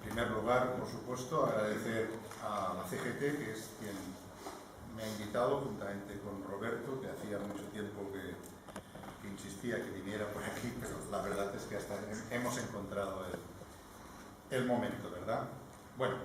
En primer lugar, por supuesto, agradecer a la CGT, que es quien me ha invitado, juntamente con Roberto, que hacía mucho tiempo que insistía que viniera por aquí, pero la verdad es que hasta hemos encontrado el momento, ¿verdad? Bueno,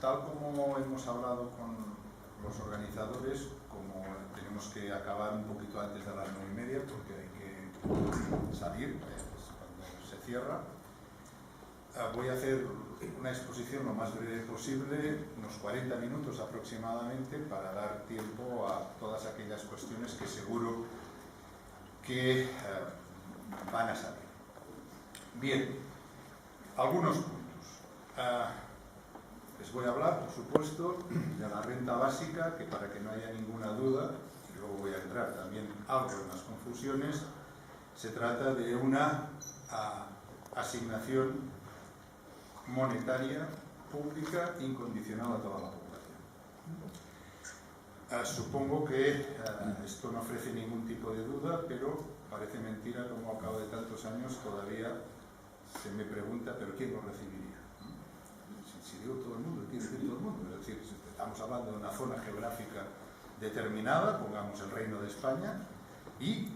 tal como hemos hablado con los organizadores, como tenemos que acabar un poquito antes de las 9:30, porque hay que salir cuando se cierra, voy a hacer una exposición lo más breve posible, unos 40 minutos aproximadamente, para dar tiempo a todas aquellas cuestiones que seguro que van a salir. Bien, algunos puntos. Les voy a hablar, por supuesto, de la renta básica, que para que no haya ninguna duda, y luego voy a entrar también algo en las confusiones, se trata de una asignación monetaria pública incondicional a toda la población. Supongo que esto no ofrece ningún tipo de duda, pero parece mentira como a cabo de tantos años todavía se me pregunta, ¿pero quién lo recibiría? Si digo todo el mundo, quiere decir todo el mundo. Es decir, estamos hablando de una zona geográfica determinada, pongamos el Reino de España, y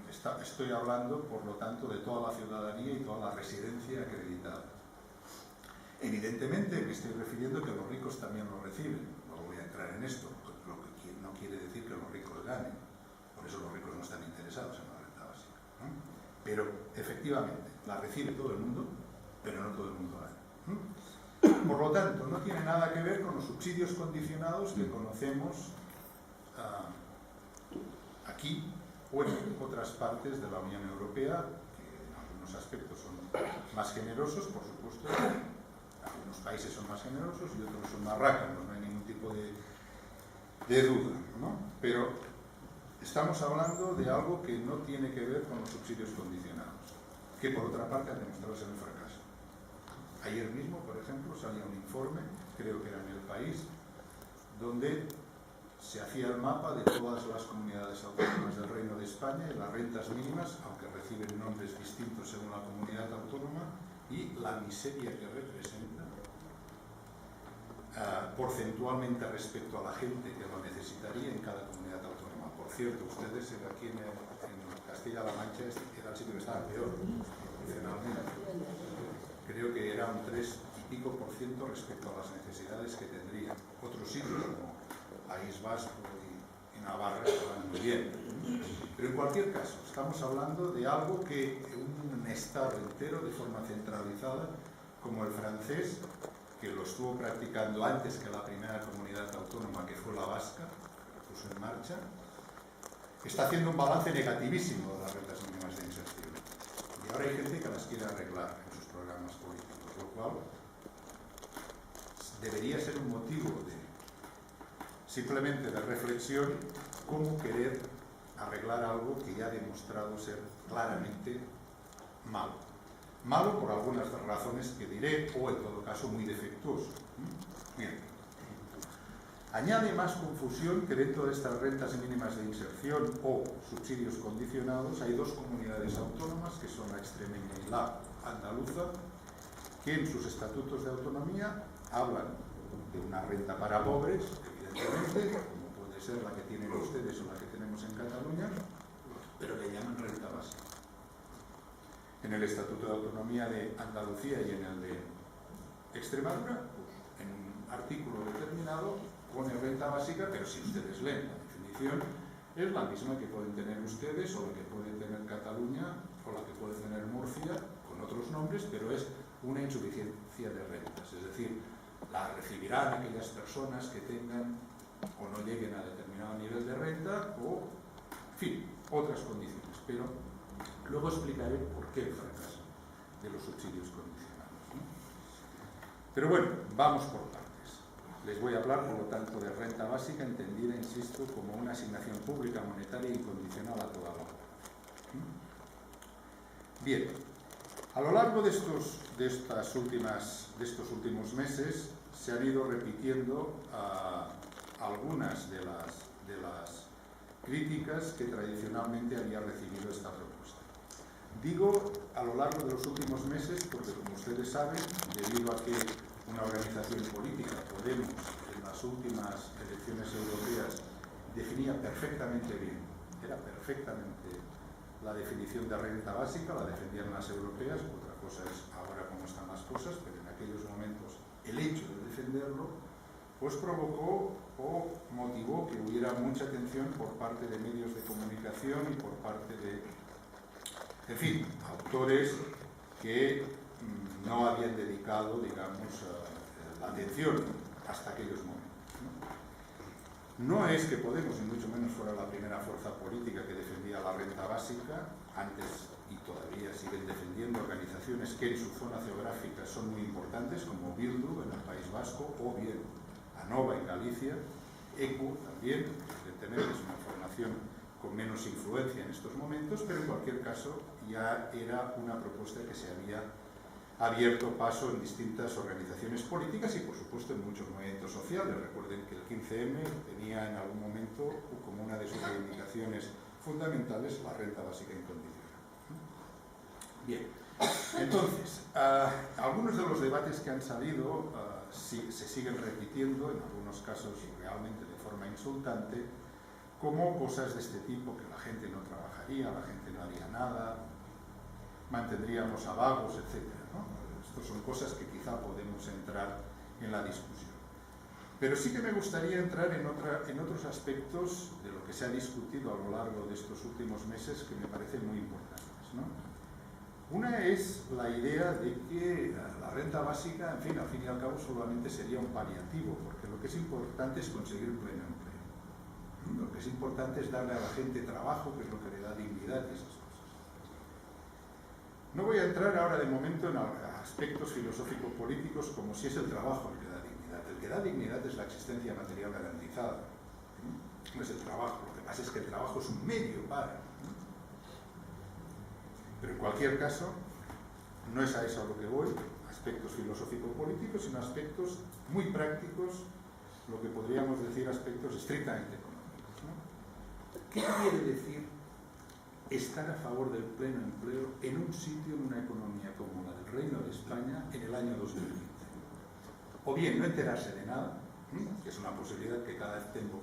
estoy hablando, por lo tanto, de toda la ciudadanía y toda la residencia acreditada. Evidentemente me estoy refiriendo que los ricos también lo reciben, no voy a entrar en esto, lo que no quiere decir que los ricos ganen, por eso los ricos no están interesados en la renta básica, ¿no? Pero efectivamente la recibe todo el mundo, pero no todo el mundo gana. Por lo tanto, no tiene nada que ver con los subsidios condicionados que conocemos aquí o en otras partes de la Unión Europea, que en algunos aspectos son más generosos, por supuesto. Algunos países son más generosos y otros son más rácanos, no hay ningún tipo de duda, ¿no? Pero estamos hablando de algo que no tiene que ver con los subsidios condicionados, que por otra parte han demostrado ser un fracaso. Ayer mismo, por ejemplo, salía un informe, creo que era en El País, donde se hacía el mapa de todas las comunidades autónomas del Reino de España y las rentas mínimas, aunque reciben nombres distintos según la comunidad autónoma, y la miseria que representa porcentualmente respecto a la gente que lo necesitaría en cada comunidad autónoma. Por cierto, ustedes aquí en Castilla-La Mancha era el sitio que estaba peor, proporcionalmente. Creo que era un 3 y pico % respecto a las necesidades que tendría. Otros sitios como País Vasco y Navarra estaban muy bien. Pero en cualquier caso, estamos hablando de algo que un Estado entero de forma centralizada, como el francés, que lo estuvo practicando antes que la primera comunidad autónoma, que fue la vasca, que lo puso en marcha, está haciendo un balance negativísimo de las rentas mínimas de inserción. Y ahora hay gente que las quiere arreglar en sus programas políticos, lo cual debería ser un motivo simplemente de reflexión, cómo querer arreglar algo que ya ha demostrado ser claramente malo. Malo por algunas razones que diré, o en todo caso muy defectuoso. Bien. Añade más confusión que dentro de estas rentas mínimas de inserción o subsidios condicionados hay dos comunidades autónomas, que son la extremeña y la andaluza, que en sus estatutos de autonomía hablan de una renta para pobres, evidentemente, como puede ser la que tienen ustedes o la que tenemos en Cataluña, pero le llaman renta básica. En el Estatuto de Autonomía de Andalucía y en el de Extremadura, pues, en un artículo determinado pone renta básica, pero si ustedes leen la definición, es la misma que pueden tener ustedes o la que puede tener Cataluña o la que puede tener Murcia, con otros nombres, pero es una insuficiencia de rentas, es decir, la recibirán aquellas personas que tengan o no lleguen a determinado nivel de renta o, en fin, otras condiciones, pero luego explicaré por qué el fracaso de los subsidios condicionados, ¿no? Pero bueno, vamos por partes. Les voy a hablar, por lo tanto, de renta básica, entendida, insisto, como una asignación pública monetaria incondicional a toda la población. Bien, a lo largo de estos últimos meses se han ido repitiendo algunas de las críticas que tradicionalmente había recibido esta propuesta. Digo a lo largo de los últimos meses porque, como ustedes saben, debido a que una organización política, Podemos, en las últimas elecciones europeas definía perfectamente bien, era perfectamente la definición de renta básica, la defendían las europeas, otra cosa es ahora cómo están las cosas, pero en aquellos momentos el hecho de defenderlo pues provocó o motivó que hubiera mucha atención por parte de medios de comunicación y por parte de, en fin, autores que no habían dedicado, digamos, la atención hasta aquellos momentos. No es que Podemos, ni mucho menos, fuera la primera fuerza política que defendía la renta básica. Antes, y todavía siguen defendiendo, organizaciones que en su zona geográfica son muy importantes, como Bildu en el País Vasco, o bien ANOVA en Galicia, ECU también, evidentemente es una formación con menos influencia en estos momentos, pero en cualquier caso ya era una propuesta que se había abierto paso en distintas organizaciones políticas y, por supuesto, en muchos movimientos sociales. Recuerden que el 15M tenía en algún momento como una de sus reivindicaciones fundamentales la renta básica incondicional. Bien, entonces, algunos de los debates que han salido se siguen repitiendo, en algunos casos realmente de forma insultante, como cosas de este tipo, que la gente no trabajaría, la gente no haría nada, mantendríamos a vagos, etc. Estas son cosas que quizá podemos entrar en la discusión. Pero sí que me gustaría entrar en otros aspectos de lo que se ha discutido a lo largo de estos últimos meses que me parecen muy importantes, ¿no? Una es la idea de que la renta básica, en fin, al fin y al cabo, solamente sería un paliativo, porque lo que es importante es conseguir pleno empleo. Lo que es importante es darle a la gente trabajo, que es lo que le da dignidad y esas cosas. No voy a entrar ahora de momento en aspectos filosófico-políticos como si es el trabajo el que da dignidad. El que da dignidad es la existencia material garantizada. No es el trabajo. Lo que pasa es que el trabajo es un medio para. Pero en cualquier caso, no es a eso a lo que voy, aspectos filosófico-políticos, sino aspectos muy prácticos, lo que podríamos decir aspectos estrictamente económicos, ¿no? ¿Qué quiere decir estar a favor del pleno empleo en un sitio, en una economía como la del Reino de España en el año 2015? O bien no enterarse de nada, que es una posibilidad que cada vez tengo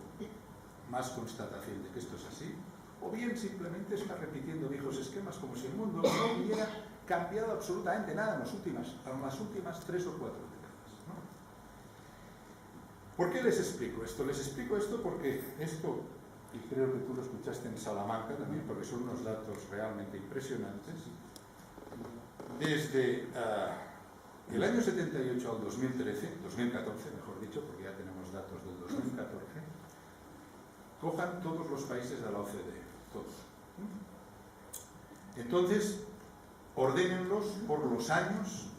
más constatación de que esto es así, o bien simplemente estar repitiendo viejos esquemas como si el mundo no hubiera cambiado absolutamente nada en las últimas 3 o 4 décadas, ¿no? ¿Por qué les explico esto? Les explico esto porque esto, y creo que tú lo escuchaste en Salamanca también, porque son unos datos realmente impresionantes. Desde el año 78 al 2014, mejor dicho, porque ya tenemos datos del 2014, cojan todos los países de la OCDE, todos. Entonces, ordénenlos por los años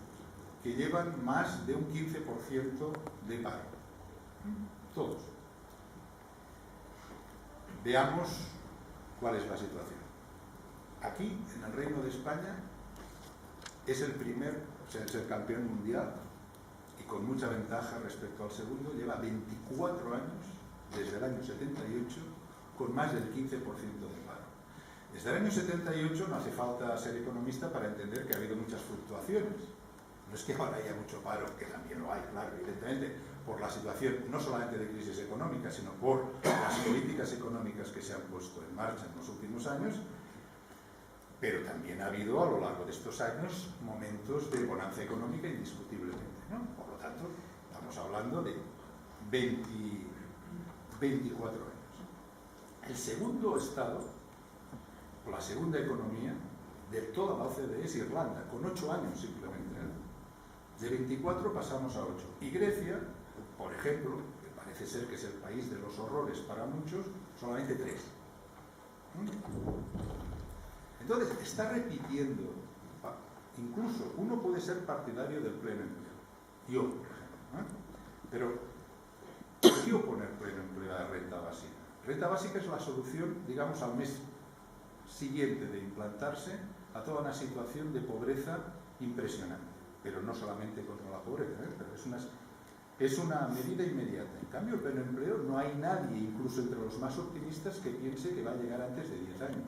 que llevan más de un 15% de paro. Todos. Veamos cuál es la situación. Aquí, en el Reino de España, es el campeón mundial y con mucha ventaja respecto al segundo. Lleva 24 años, desde el año 78, con más del 15% de paro. Desde el año 78 no hace falta ser economista para entender que ha habido muchas fluctuaciones. No es que ahora haya mucho paro, que también lo hay, claro, evidentemente, por la situación no solamente de crisis económica, sino por las políticas económicas que se han puesto en marcha en los últimos años, pero también ha habido a lo largo de estos años momentos de bonanza económica indiscutiblemente, ¿no? Por lo tanto, estamos hablando de 24 años. El segundo estado, o la segunda economía de toda la OCDE es Irlanda, con 8 años simplemente, ¿eh? De 24 pasamos a 8. Y Grecia, por ejemplo, que parece ser que es el país de los horrores para muchos, solamente 3. Entonces, está repitiendo, incluso uno puede ser partidario del pleno empleo, yo, por ejemplo, ¿eh? Pero, ¿por qué oponer pleno empleo a renta básica? Renta básica es la solución, digamos, al mes siguiente de implantarse a toda una situación de pobreza impresionante, pero no solamente contra la pobreza, pero es una medida inmediata. En cambio, el pleno empleo, no hay nadie, incluso entre los más optimistas, que piense que va a llegar antes de 10 años.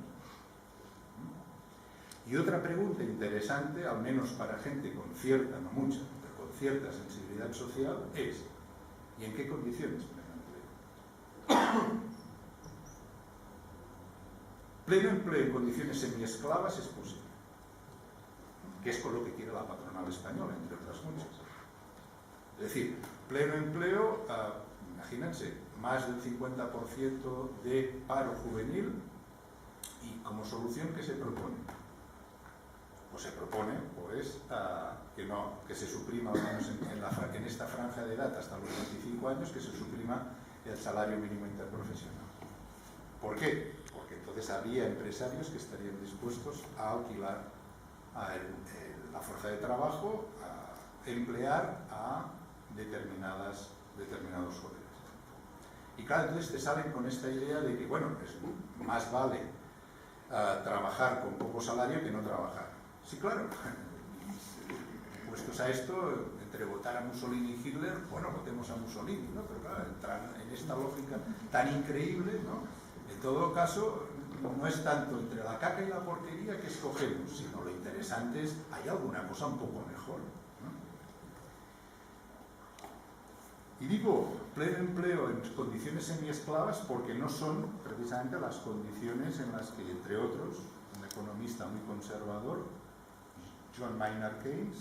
Y otra pregunta interesante, al menos para gente con cierta, no mucha, pero con cierta sensibilidad social, es: ¿y en qué condiciones pleno empleo? Pleno empleo en condiciones semiesclavas es posible, que es con lo que quiere la patronal española, entre otras muchas. Es decir, pleno empleo, imagínense, más del 50% de paro juvenil, y como solución, ¿qué se propone? Pues se propone que se suprima, al menos en esta franja de edad hasta los 25 años, que se suprima el salario mínimo interprofesional. ¿Por qué? Porque entonces habría empresarios que estarían dispuestos a alquilar la fuerza de trabajo, a emplear a determinados jóvenes. Y claro, entonces te salen con esta idea de que, bueno, pues más vale trabajar con poco salario que no trabajar. Sí, claro. Puestos a esto, entre votar a Mussolini y Hitler, bueno, votemos a Mussolini, ¿no? Pero claro, entrar en esta lógica tan increíble, ¿no? En todo caso, no es tanto entre la caca y la porquería que escogemos, sino lo interesante es, ¿hay alguna cosa un poco mejor? Y digo pleno empleo en condiciones semiesclavas porque no son precisamente las condiciones en las que, entre otros, un economista muy conservador, John Maynard Keynes,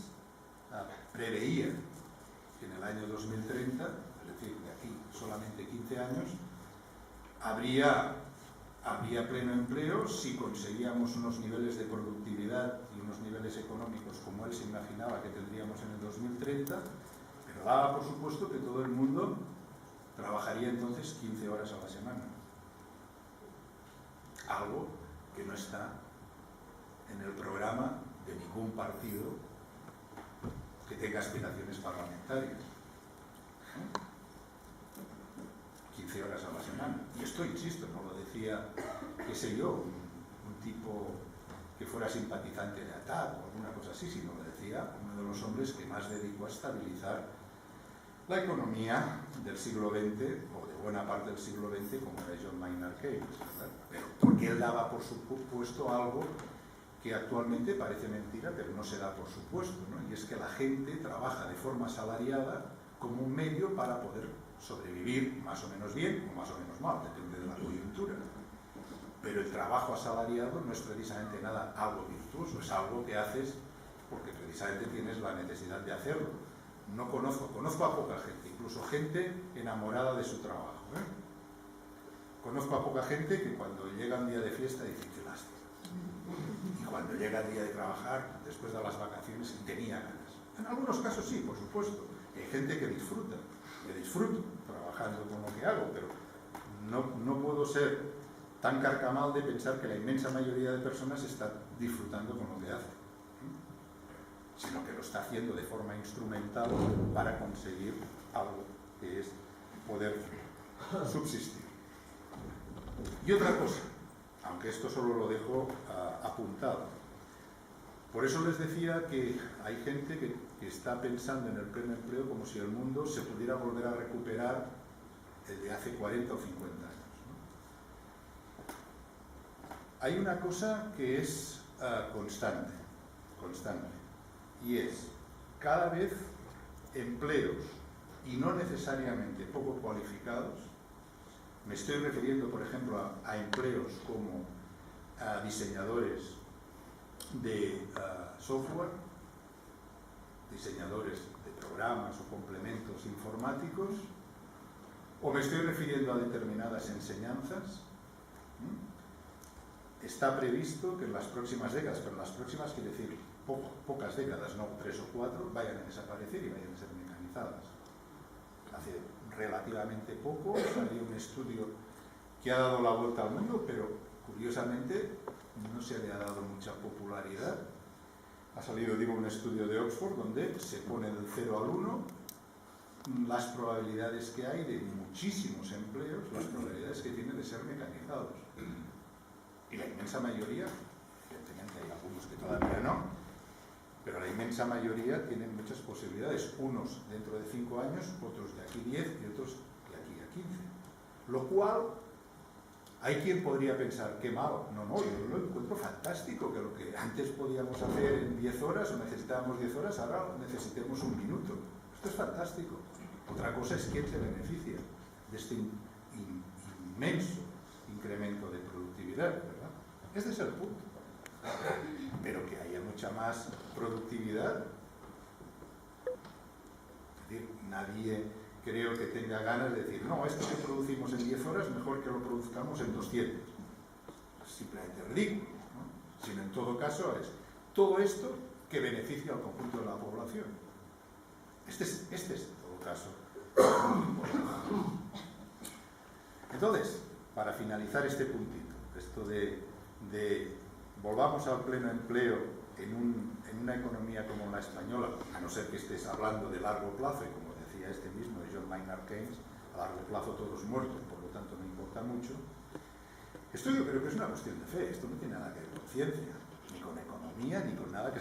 preveía que en el año 2030, es decir, de aquí solamente 15 años, habría pleno empleo si conseguíamos unos niveles de productividad y unos niveles económicos como él se imaginaba que tendríamos en el 2030, pero daba por supuesto que todo el mundo trabajaría entonces 15 horas a la semana. Algo que no está en el programa de ningún partido que tenga aspiraciones parlamentarias. 15 horas a la semana. Y esto, insisto, no lo decía, qué sé yo, un tipo que fuera simpatizante de ATAC o alguna cosa así, sino lo decía uno de los hombres que más dedicó a estabilizar la economía del siglo XX, o de buena parte del siglo XX, como era John Maynard Keynes, ¿verdad? Pero porque él daba por supuesto algo que actualmente parece mentira, pero no se da por supuesto, ¿no? Y es que la gente trabaja de forma asalariada como un medio para poder sobrevivir más o menos bien o más o menos mal, depende de la coyuntura. Pero el trabajo asalariado no es precisamente nada algo virtuoso, es algo que haces porque precisamente tienes la necesidad de hacerlo. No conozco a poca gente, incluso gente enamorada de su trabajo, ¿eh? Conozco a poca gente que cuando llega un día de fiesta dice qué lástima. Y cuando llega el día de trabajar, después de las vacaciones, tenía ganas. En algunos casos sí, por supuesto. Hay gente que disfruto trabajando con lo que hago, pero no puedo ser tan carcamal de pensar que la inmensa mayoría de personas está disfrutando con lo que hace, sino que lo está haciendo de forma instrumental para conseguir algo que es poder subsistir. Y otra cosa, aunque esto solo lo dejo apuntado. Por eso les decía que hay gente que está pensando en el pleno empleo como si el mundo se pudiera volver a recuperar el de hace 40 o 50 años, ¿no? Hay una cosa que es constante, y es cada vez empleos, y no necesariamente poco cualificados. Me estoy refiriendo, por ejemplo, a empleos como diseñadores de software, diseñadores de programas o complementos informáticos, o me estoy refiriendo a determinadas enseñanzas. Está previsto que en las próximas décadas, pero en las próximas quiere decir pocas décadas, no 3 o 4, vayan a desaparecer y vayan a ser mecanizadas. Hace relativamente poco salió un estudio que ha dado la vuelta al mundo, pero curiosamente no se le ha dado mucha popularidad. Ha salido, digo, un estudio de Oxford donde se pone del 0 al 1 las probabilidades que hay de muchísimos empleos, las probabilidades que tienen de ser mecanizados. Y la inmensa mayoría, evidentemente hay algunos que todavía no, pero la inmensa mayoría tienen muchas posibilidades, unos dentro de 5 años, otros de aquí 10 y otros de aquí a 15. Lo cual Hay quien podría pensar, qué malo. No, yo lo encuentro fantástico, que lo que antes podíamos hacer en 10 horas o necesitábamos 10 horas, ahora necesitemos un minuto. Esto es fantástico. Otra cosa es quién se beneficia de este inmenso incremento de productividad, ¿verdad? Este es el punto. Pero que haya mucha más productividad. Es decir, nadie creo que tenga ganas de decir, no, esto que producimos en 10 horas mejor que lo produzcamos en 200. Es simplemente ridículo, ¿no? Sino en todo caso es todo esto que beneficia al conjunto de la población. Este es en todo caso muy importante. Entonces, para finalizar este puntito, esto de volvamos al pleno empleo en una economía como la española, a no ser que estés hablando de largo plazo, y como decía este mismo de John Maynard Keynes, a largo plazo todos muertos, por lo tanto no importa mucho. Esto yo creo que es una cuestión de fe, esto no tiene nada que ver con ciencia, ni con economía, ni con nada que